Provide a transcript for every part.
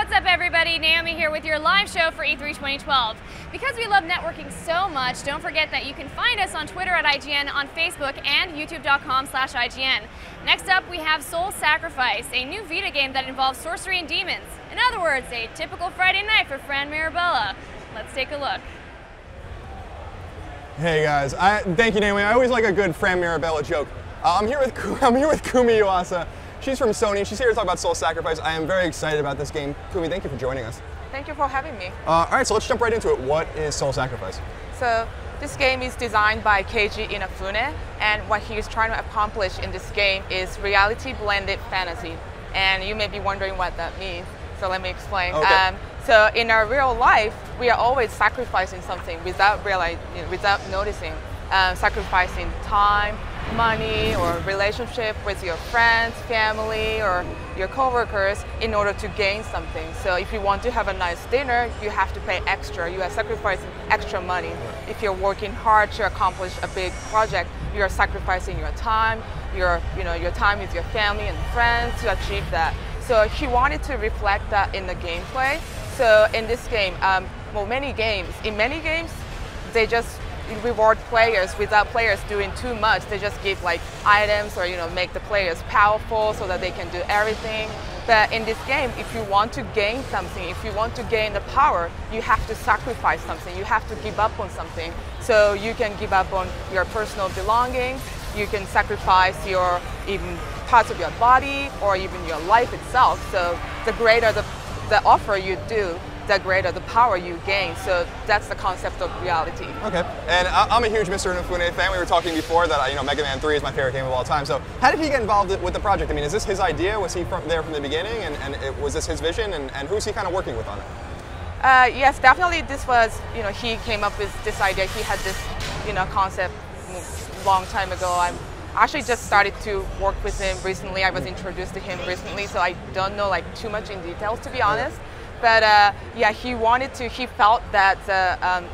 What's up, everybody? Naomi here with your live show for E3 2012. Because we love networking so much, don't forget that you can find us on Twitter at IGN, on Facebook, and youtube.com/IGN. Next up, we have Soul Sacrifice, a new Vita game that involves sorcery and demons. In other words, a typical Friday night for Fran Mirabella. Let's take a look. Hey guys, thank you, Naomi. I always like a good Fran Mirabella joke. I'm here with Kumi Yuasa. She's from Sony. She's here to talk about Soul Sacrifice. I am very excited about this game. Kumi, thank you for joining us. Thank you for having me. All right, so let's jump right into it. What is Soul Sacrifice? So this game is designed by Keiji Inafune, and what he is trying to accomplish in this game is reality blended fantasy. And you may be wondering what that means, so let me explain. Okay. So in our real life, we are always sacrificing something without noticing. Sacrificing time, money, or relationship with your friends, family, or your coworkers in order to gain something. So if you want to have a nice dinner, you have to pay extra. You are sacrificing extra money. If you're working hard to accomplish a big project, you are sacrificing your time, your time with your family and friends to achieve that. So he wanted to reflect that in the gameplay. So in this game, in many games, they just reward players without players doing too much. They just give like items or make the players powerful so that they can do everything. But in this game, if you want to gain something, if you want to gain the power, you have to sacrifice something. You have to give up on something. So you can give up on your personal belongings. You can sacrifice your even parts of your body or even your life itself. So the greater the offer you do, the greater the power you gain. So that's the concept of reality. Okay, and I'm a huge Mr. Inafune fan. We were talking before that Mega Man 3 is my favorite game of all time. So how did he get involved with the project? I mean, is this his idea? Was he there from the beginning? And was this his vision? And who's he kind of working with on it? Yes, definitely. This was, he came up with this idea. He had this, concept a long time ago. I actually just started to work with him recently. I was introduced to him recently, so I don't know too much in details, to be honest. But yeah, he felt that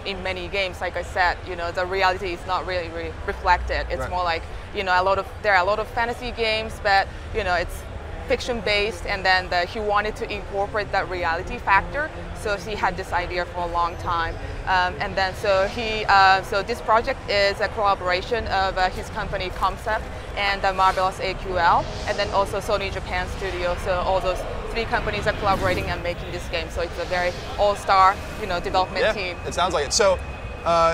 in many games, like I said, the reality is not really reflected. It's more like, there are a lot of fantasy games, but it's fiction-based, and then he wanted to incorporate that reality factor. So he had this idea for a long time, and then so this project is a collaboration of his company Concept and Marvelous AQL, and then also Sony Japan Studio. So all those three companies are collaborating and making this game. So it's a very all-star, development team. It sounds like it. So,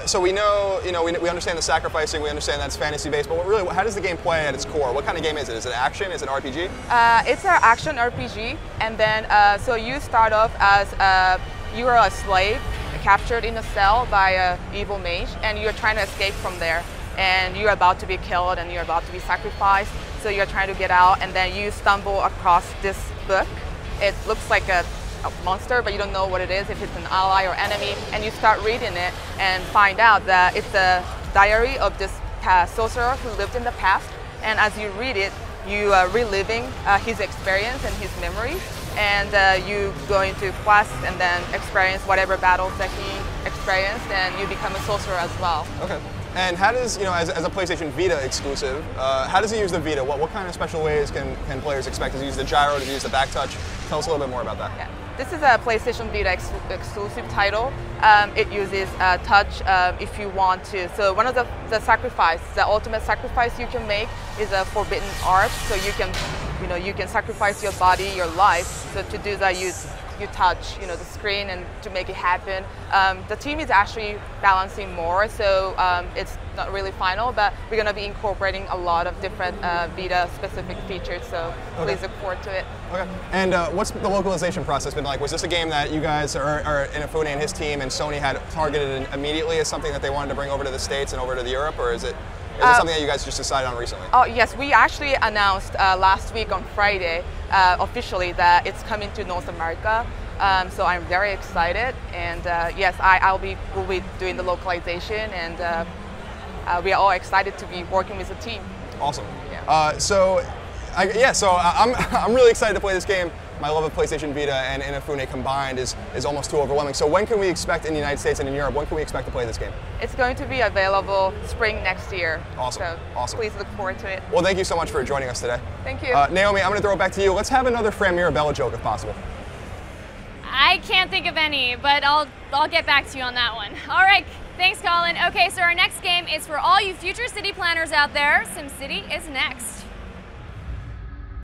so we know, we understand the sacrificing. We understand that's fantasy-based. But really, how does the game play at its core? What kind of game is it? Is it action? Is it an RPG? It's an action RPG, and then so you start off as you are a slave captured in a cell by an evil mage, and you're trying to escape from there. And you're about to be killed, and you're about to be sacrificed. So you're trying to get out, and then you stumble across this book. It looks like a monster, but you don't know what it is, if it's an ally or enemy, and you start reading it and find out that it's a diary of this sorcerer who lived in the past. And as you read it, you are reliving his experience and his memories, and you go into quests and then experience whatever battles that he experienced, and you become a sorcerer as well. Okay. And how does, as a PlayStation Vita exclusive, how does he use the Vita? What kind of special ways can players expect? Does he use the gyro? Does he use the back touch? Tell us a little bit more about that. Yeah. This is a PlayStation Vita exclusive title. It uses touch if you want to. So one of the ultimate sacrifice you can make is a forbidden art. So you can sacrifice your body, your life. So to do that, you touch the screen and to make it happen. The team is actually balancing more, so it's not really final, but we're going to be incorporating a lot of different Vita specific features, so please look forward to it. Okay. And what's the localization process been like? Was this a game that you guys, or Inafune and his team and Sony had targeted immediately as something that they wanted to bring over to the States and over to Europe, or is it something that you guys just decided on recently? Oh yes, we actually announced last week on Friday officially that it's coming to North America. So I'm very excited, and yes, we'll be doing the localization, and we are all excited to be working with the team. Awesome. Yeah. So I'm really excited to play this game. My love of PlayStation Vita and Inafune combined is almost too overwhelming. So when can we expect in the United States and in Europe, when can we expect to play this game? It's going to be available spring next year. Awesome. So awesome. Please look forward to it. Well, thank you so much for joining us today. Thank you. Naomi, I'm going to throw it back to you. Let's have another Fran Mirabella joke if possible. I can't think of any, but I'll get back to you on that one. All right, thanks, Colin. Okay, so our next game is for all you future city planners out there. SimCity is next.